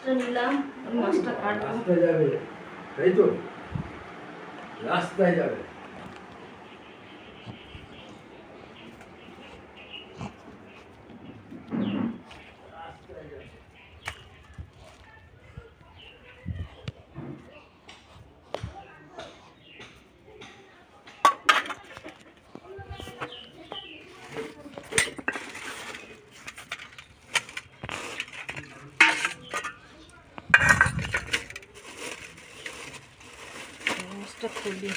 মাছটা নিলাম, মাছটা কাটবো। রাস্তায় যাবে, তাই তো? রাস্তায় যাবে। মাছটা খুলি।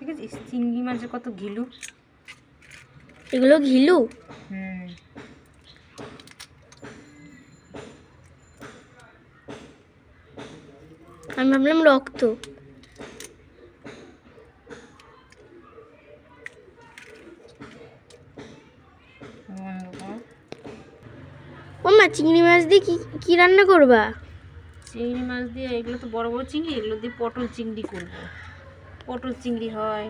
ঠিক আছে, চিংড়ি মাছের কত ঘিলু। এগুলো ঘিলু? আমি ভাবলাম রক্ত। ও মা, চিংড়ি মাছ দিয়ে কি কি রান্না করবা? চিংড়ি মাছ দিয়ে, এগুলো তো বড় বড় চিংড়ি, এগুলো দিয়ে পটল চিংড়ি করব। পটল চিংড়ি হয়।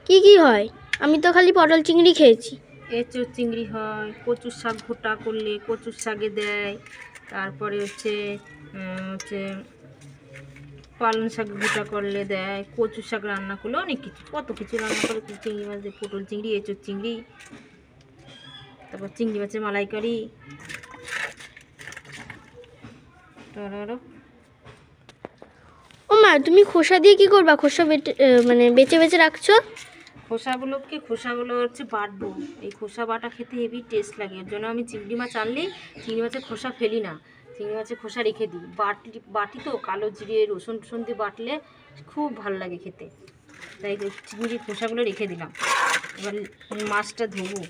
কি কি হয়? আমি তো খালি পটল চিংড়ি খেয়েছি। এঁচোড় চিংড়ি হয়, কচুর শাক ঘোটা করলে কচুর শাকে দেয়, তারপরে হচ্ছে পালং শাক ঘোটা করলে দেয়, কচুর শাক রান্না করলে অনেক কিছু, কত কিছু রান্না করে চিংড়ি মাছ দিয়ে, পটল চিংড়ি, এঁচোড় চিংড়ি, তারপর চিংড়ি মাছের মালাইকারি। ও মা, তুমি খোসা দিয়ে কি করবা? খোসা মানে বেছে বেছে রাখছো? খোসাগুলো হচ্ছে বাটবো। এই খোসা বাটা খেতে হেভি টেস্ট লাগে, এর জন্য আমি চিংড়ি মাছ আনলেই চিংড়ি মাছের খোসা ফেলি না, চিংড়ি মাছের খোসা রেখে দিই। বাটি তো কালো জিরে রসুন টসুন দিয়ে বাটলে খুব ভালো লাগে খেতে, তাই চিংড়ির খোসাগুলো রেখে দিলাম। এবার মাছটা ধোবো।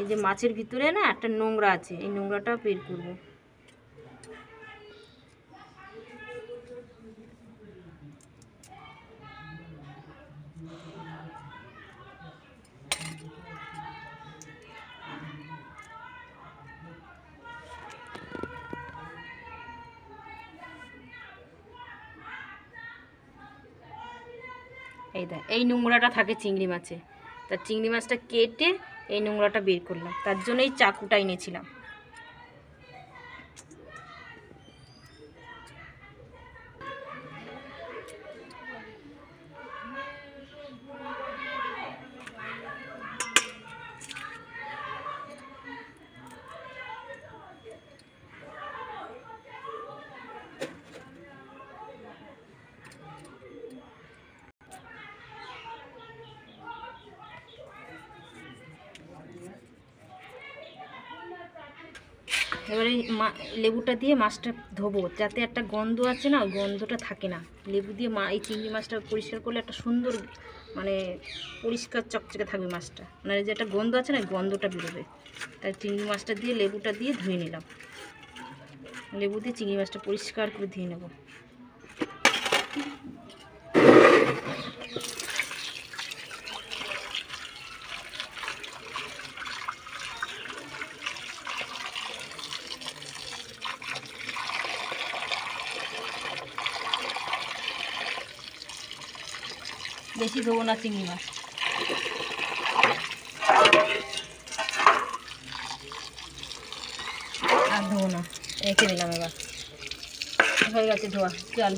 এই যে মাছের ভিতরে না একটা নোংরা আছে, এই নোংরাটা বের করবো। এই নোংরাটা থাকে চিংড়ি মাছে, তা চিংড়ি মাছটা কেটে এই নোংরাটা বের করলাম, তার জন্য এই চাকুটা এনেছিলাম। এবারে লেবুটা দিয়ে মাছটা ধোবো, যাতে একটা গন্ধ আছে না, ওই গন্ধটা থাকে না। লেবু দিয়ে এই চিংড়ি মাছটা পরিষ্কার করলে একটা সুন্দর মানে পরিষ্কার চকচকে থাকবে মাছটা, মানে যে একটা গন্ধ আছে না, গন্ধটা বেরোবে। তাই চিংড়ি মাছটা দিয়ে লেবুটা দিয়ে ধুয়ে নিলাম। লেবু দিয়ে চিংড়ি মাছটা পরিষ্কার করে ধুয়ে নেব। বেশি ধোবো না চিংড়ি মাছ। আর ধোবো না, রেখে দিলাম। এবার হয়ে গেছে ধোয়া, চল।